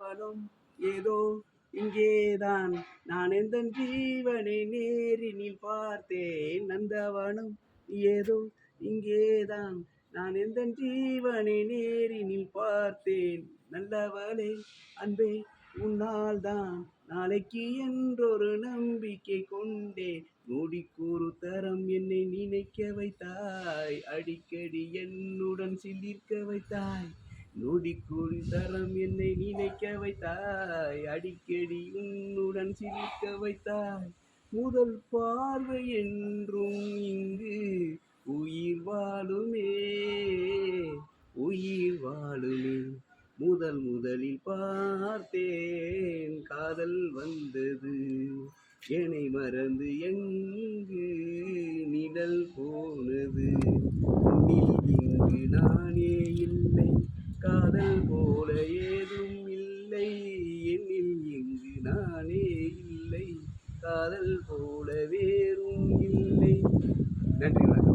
நந்தவனம் ஏதோ இங்கேதான். நான் எந்த ஜீவனை நேரினில் பார்த்தேன். நந்தவனம் ஏதோ இங்கேதான். நான் எந்த ஜீவனை நேரினில் பார்த்தேன். நல்லவளே அன்பே உன்னால் தான் நாளைக்கு என்றொரு நம்பிக்கை கொண்டேன். நொடிக்கொரு தரம் என்னை நினைக்க வைத்தாய். அடிக்கடி என்னுடன் சிலிர்க்க வைத்தாய். நொடிக்கொரு தரம் என்னை நினைக்க வைத்தாய். அடிக்கடி உன்னுடன் சிலிர்க்க வைத்தாய். முதல் பார்வை என்றும் இங்கு உயிர் வாழுமே, உயிர் வாழுமே. முதலில் பார்த்தேன் காதல் வந்தது. என்னை மறந்து எங்கு நிழல் போனது. உன்னில் இங்கு நானே இல்லை. காதல் போல ஏதும் இல்லை. என்னில் இங்கு நானே இல்லை. காதல் போல வேறும் இல்லை. நன்றி.